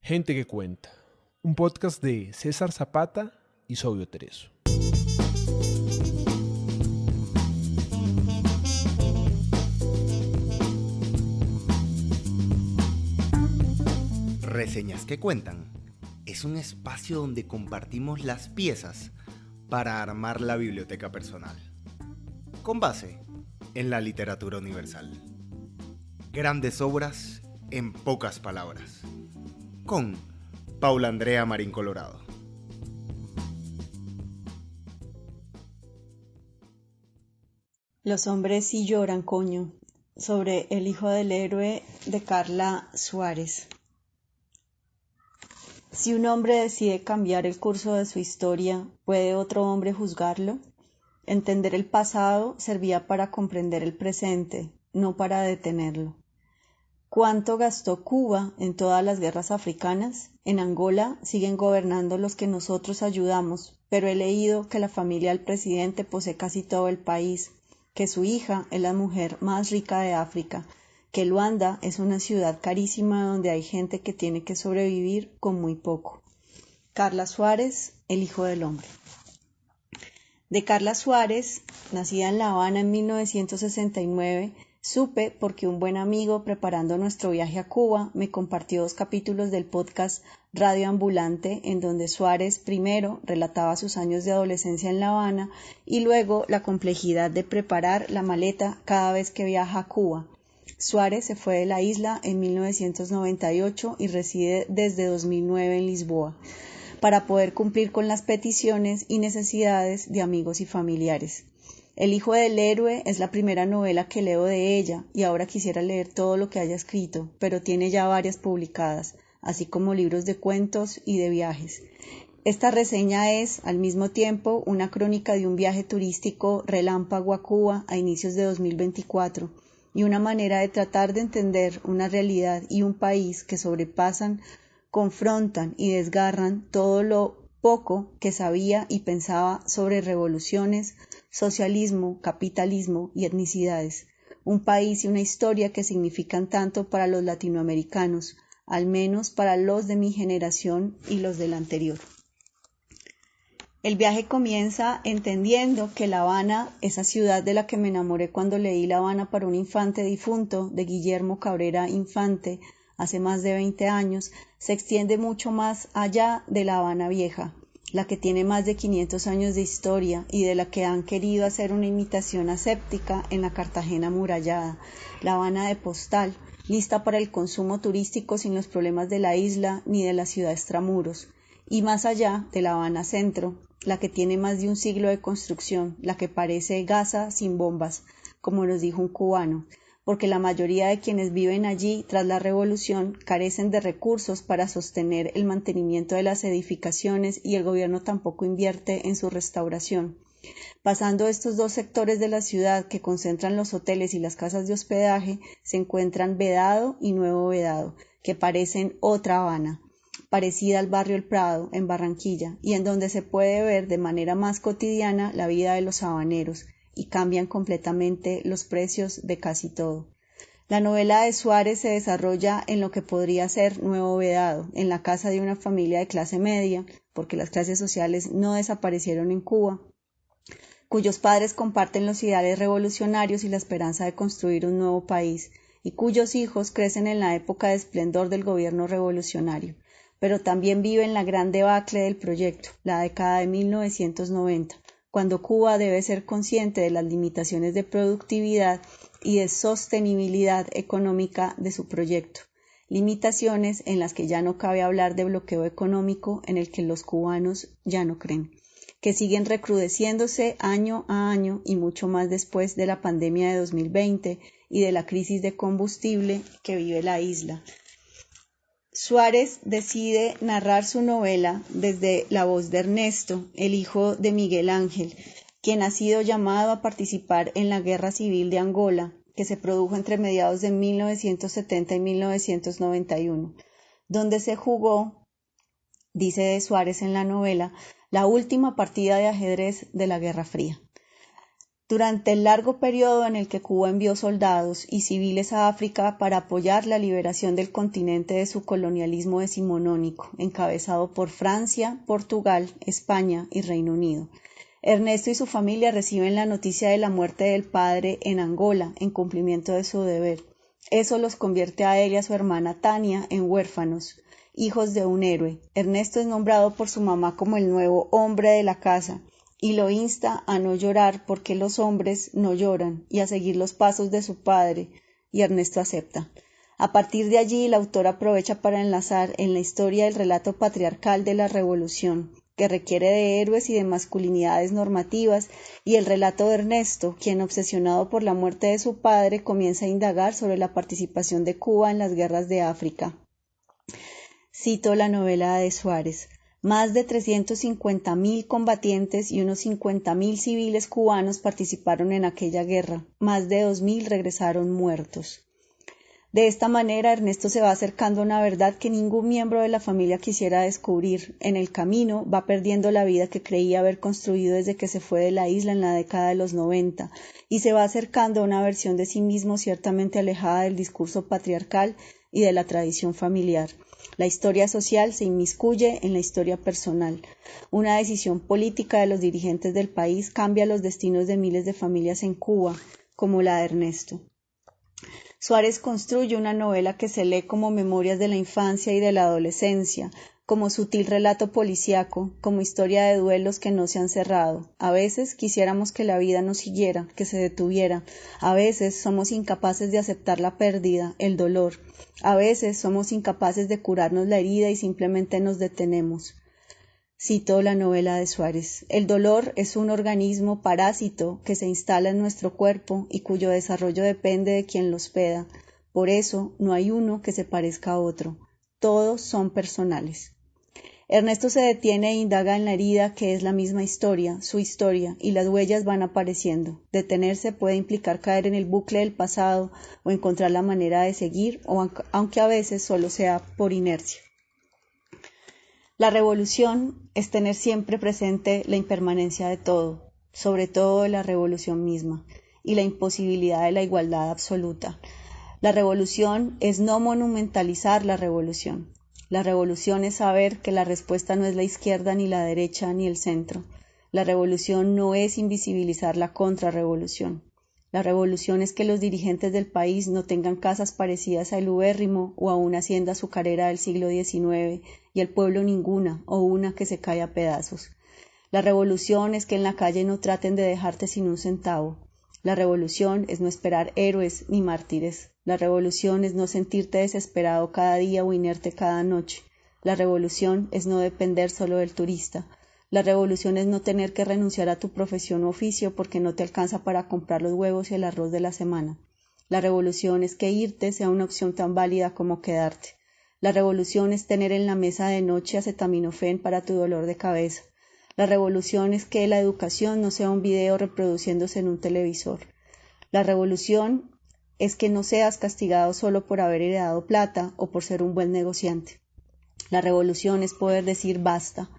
Gente que cuenta, un podcast de César Zapata y Sobio Tereso. Reseñas que cuentan es un espacio donde compartimos las piezas para armar la biblioteca personal, con base en la literatura universal. Grandes obras en pocas palabras, con Paula Andrea Marín Colorado. Los hombres sí lloran, coño, sobre El hijo del héroe de Carla Suárez. Si un hombre decide cambiar el curso de su historia, ¿puede otro hombre juzgarlo? Entender el pasado servía para comprender el presente, no para detenerlo. ¿Cuánto gastó Cuba en todas las guerras africanas? En Angola siguen gobernando los que nosotros ayudamos, pero he leído que la familia del presidente posee casi todo el país, que su hija es la mujer más rica de África, que Luanda es una ciudad carísima donde hay gente que tiene que sobrevivir con muy poco. Carla Suárez, El hijo del hombre. De Carla Suárez, nacida en La Habana en 1969, supe porque un buen amigo, preparando nuestro viaje a Cuba, me compartió 2 capítulos del podcast Radio Ambulante, en donde Suárez primero relataba sus años de adolescencia en La Habana y luego la complejidad de preparar la maleta cada vez que viaja a Cuba. Suárez se fue de la isla en 1998 y reside desde 2009 en Lisboa, para poder cumplir con las peticiones y necesidades de amigos y familiares. El hijo del héroe es la primera novela que leo de ella y ahora quisiera leer todo lo que haya escrito, pero tiene ya varias publicadas, así como libros de cuentos y de viajes. Esta reseña es, al mismo tiempo, una crónica de un viaje turístico relámpago a Cuba a inicios de 2024 y una manera de tratar de entender una realidad y un país que sobrepasan, confrontan y desgarran todo lo poco que sabía y pensaba sobre revoluciones, socialismo, capitalismo y etnicidades. Un país y una historia que significan tanto para los latinoamericanos, al menos para los de mi generación y los del anterior. El viaje comienza entendiendo que La Habana, esa ciudad de la que me enamoré cuando leí La Habana para un infante difunto de Guillermo Cabrera Infante hace más de 20 años, se extiende mucho más allá de La Habana vieja, la que tiene más de 500 años de historia y de la que han querido hacer una imitación aséptica en la Cartagena amurallada, La Habana de postal, lista para el consumo turístico sin los problemas de la isla ni de la ciudad extramuros, y más allá de La Habana Centro, la que tiene más de un siglo de construcción, la que parece Gaza sin bombas, como nos dijo un cubano, porque la mayoría de quienes viven allí tras la revolución carecen de recursos para sostener el mantenimiento de las edificaciones y el gobierno tampoco invierte en su restauración. Pasando estos 2 sectores de la ciudad que concentran los hoteles y las casas de hospedaje, se encuentran Vedado y Nuevo Vedado, que parecen otra Habana, parecida al barrio El Prado, en Barranquilla, y en donde se puede ver de manera más cotidiana la vida de los habaneros, y cambian completamente los precios de casi todo. La novela de Suárez se desarrolla en lo que podría ser Nuevo Vedado, en la casa de una familia de clase media, porque las clases sociales no desaparecieron en Cuba, cuyos padres comparten los ideales revolucionarios y la esperanza de construir un nuevo país, y cuyos hijos crecen en la época de esplendor del gobierno revolucionario, pero también viven la gran debacle del proyecto, la década de 1990, cuando Cuba debe ser consciente de las limitaciones de productividad y de sostenibilidad económica de su proyecto, limitaciones en las que ya no cabe hablar de bloqueo económico en el que los cubanos ya no creen, que siguen recrudeciéndose año a año y mucho más después de la pandemia de 2020 y de la crisis de combustible que vive la isla. Suárez decide narrar su novela desde la voz de Ernesto, el hijo de Miguel Ángel, quien ha sido llamado a participar en la Guerra Civil de Angola, que se produjo entre mediados de 1970 y 1991, donde se jugó, dice de Suárez en la novela, la última partida de ajedrez de la Guerra Fría. Durante el largo periodo en el que Cuba envió soldados y civiles a África para apoyar la liberación del continente de su colonialismo decimonónico, encabezado por Francia, Portugal, España y Reino Unido, Ernesto y su familia reciben la noticia de la muerte del padre en Angola, en cumplimiento de su deber. Eso los convierte a él y a su hermana Tania en huérfanos, hijos de un héroe. Ernesto es nombrado por su mamá como el nuevo hombre de la casa, y lo insta a no llorar porque los hombres no lloran y a seguir los pasos de su padre, y Ernesto acepta. A partir de allí, el autor aprovecha para enlazar en la historia el relato patriarcal de la revolución, que requiere de héroes y de masculinidades normativas, y el relato de Ernesto, quien, obsesionado por la muerte de su padre, comienza a indagar sobre la participación de Cuba en las guerras de África. Cito la novela de Suárez. Más de 350.000 combatientes y unos 50.000 civiles cubanos participaron en aquella guerra. Más de 2.000 regresaron muertos. De esta manera, Ernesto se va acercando a una verdad que ningún miembro de la familia quisiera descubrir. En el camino va perdiendo la vida que creía haber construido desde que se fue de la isla en la década de los 90 y se va acercando a una versión de sí mismo ciertamente alejada del discurso patriarcal y de la tradición familiar. La historia social se inmiscuye en la historia personal. Una decisión política de los dirigentes del país cambia los destinos de miles de familias en Cuba, como la de Ernesto. Suárez construye una novela que se lee como memorias de la infancia y de la adolescencia, como sutil relato policíaco, como historia de duelos que no se han cerrado. A veces quisiéramos que la vida no siguiera, que se detuviera. A veces somos incapaces de aceptar la pérdida, el dolor. A veces somos incapaces de curarnos la herida y simplemente nos detenemos. Cito la novela de Suárez. El dolor es un organismo parásito que se instala en nuestro cuerpo y cuyo desarrollo depende de quien lo hospeda. Por eso no hay uno que se parezca a otro. Todos son personales. Ernesto se detiene e indaga en la herida que es la misma historia, su historia, y las huellas van apareciendo. Detenerse puede implicar caer en el bucle del pasado o encontrar la manera de seguir, aunque a veces solo sea por inercia. La revolución es tener siempre presente la impermanencia de todo, sobre todo de la revolución misma, y la imposibilidad de la igualdad absoluta. La revolución es no monumentalizar la revolución. La revolución es saber que la respuesta no es la izquierda ni la derecha ni el centro. La revolución no es invisibilizar la contrarrevolución. La revolución es que los dirigentes del país no tengan casas parecidas a El Ubérrimo o a una hacienda azucarera del siglo XIX y el pueblo ninguna o una que se cae a pedazos. La revolución es que en la calle no traten de dejarte sin un centavo. La revolución es no esperar héroes ni mártires. La revolución es no sentirte desesperado cada día o inerte cada noche. La revolución es no depender solo del turista. La revolución es no tener que renunciar a tu profesión o oficio porque no te alcanza para comprar los huevos y el arroz de la semana. La revolución es que irte sea una opción tan válida como quedarte. La revolución es tener en la mesa de noche acetaminofén para tu dolor de cabeza. La revolución es que la educación no sea un video reproduciéndose en un televisor. La revolución es que no seas castigado solo por haber heredado plata o por ser un buen negociante. La revolución es poder decir basta.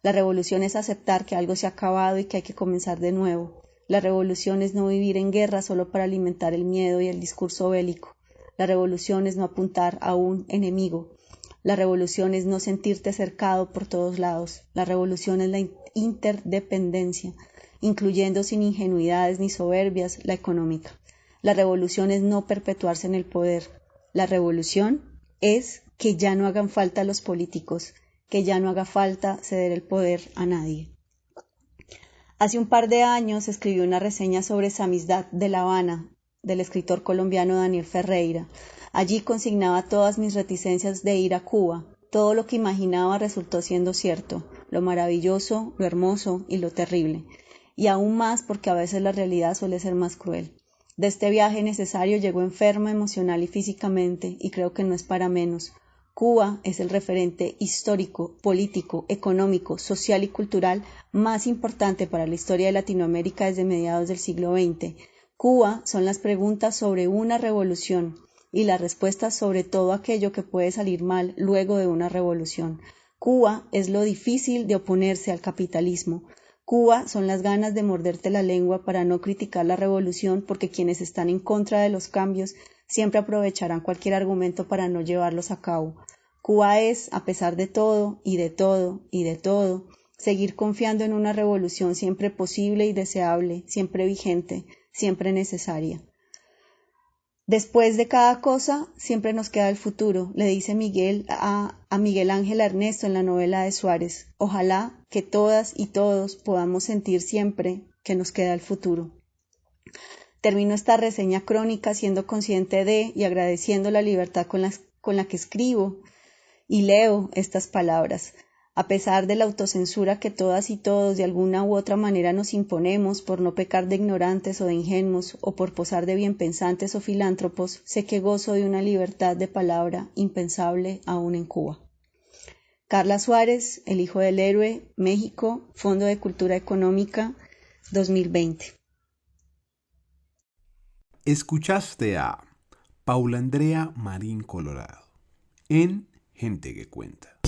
La revolución es aceptar que algo se ha acabado y que hay que comenzar de nuevo. La revolución es no vivir en guerra solo para alimentar el miedo y el discurso bélico. La revolución es no apuntar a un enemigo. La revolución es no sentirte cercado por todos lados. La revolución es la interdependencia, incluyendo sin ingenuidades ni soberbias la económica. La revolución es no perpetuarse en el poder. La revolución es que ya no hagan falta los políticos, que ya no haga falta ceder el poder a nadie. Hace un par de años escribí una reseña sobre Samizdat de La Habana, del escritor colombiano Daniel Ferreira. Allí consignaba todas mis reticencias de ir a Cuba. Todo lo que imaginaba resultó siendo cierto, lo maravilloso, lo hermoso y lo terrible. Y aún más porque a veces la realidad suele ser más cruel. De este viaje necesario llegó enferma emocional y físicamente, y creo que no es para menos. Cuba es el referente histórico, político, económico, social y cultural más importante para la historia de Latinoamérica desde mediados del siglo XX. Cuba son las preguntas sobre una revolución y las respuestas sobre todo aquello que puede salir mal luego de una revolución. Cuba es lo difícil de oponerse al capitalismo. Cuba son las ganas de morderte la lengua para no criticar la revolución, porque quienes están en contra de los cambios siempre aprovecharán cualquier argumento para no llevarlos a cabo. Cuba es, a pesar de todo, y de todo, y de todo, seguir confiando en una revolución siempre posible y deseable, siempre vigente, siempre necesaria. Después de cada cosa, siempre nos queda el futuro, le dice Miguel a Miguel Ángel Ernesto en la novela de Suárez. Ojalá que todas y todos podamos sentir siempre que nos queda el futuro. Termino esta reseña crónica siendo consciente de y agradeciendo la libertad con la que escribo y leo estas palabras. A pesar de la autocensura que todas y todos de alguna u otra manera nos imponemos por no pecar de ignorantes o de ingenuos o por posar de bienpensantes o filántropos, sé que gozo de una libertad de palabra impensable aún en Cuba. Carla Suárez, El hijo del héroe, México, Fondo de Cultura Económica, 2020. Escuchaste a Paula Andrea Marín Colorado en Gente que Cuenta.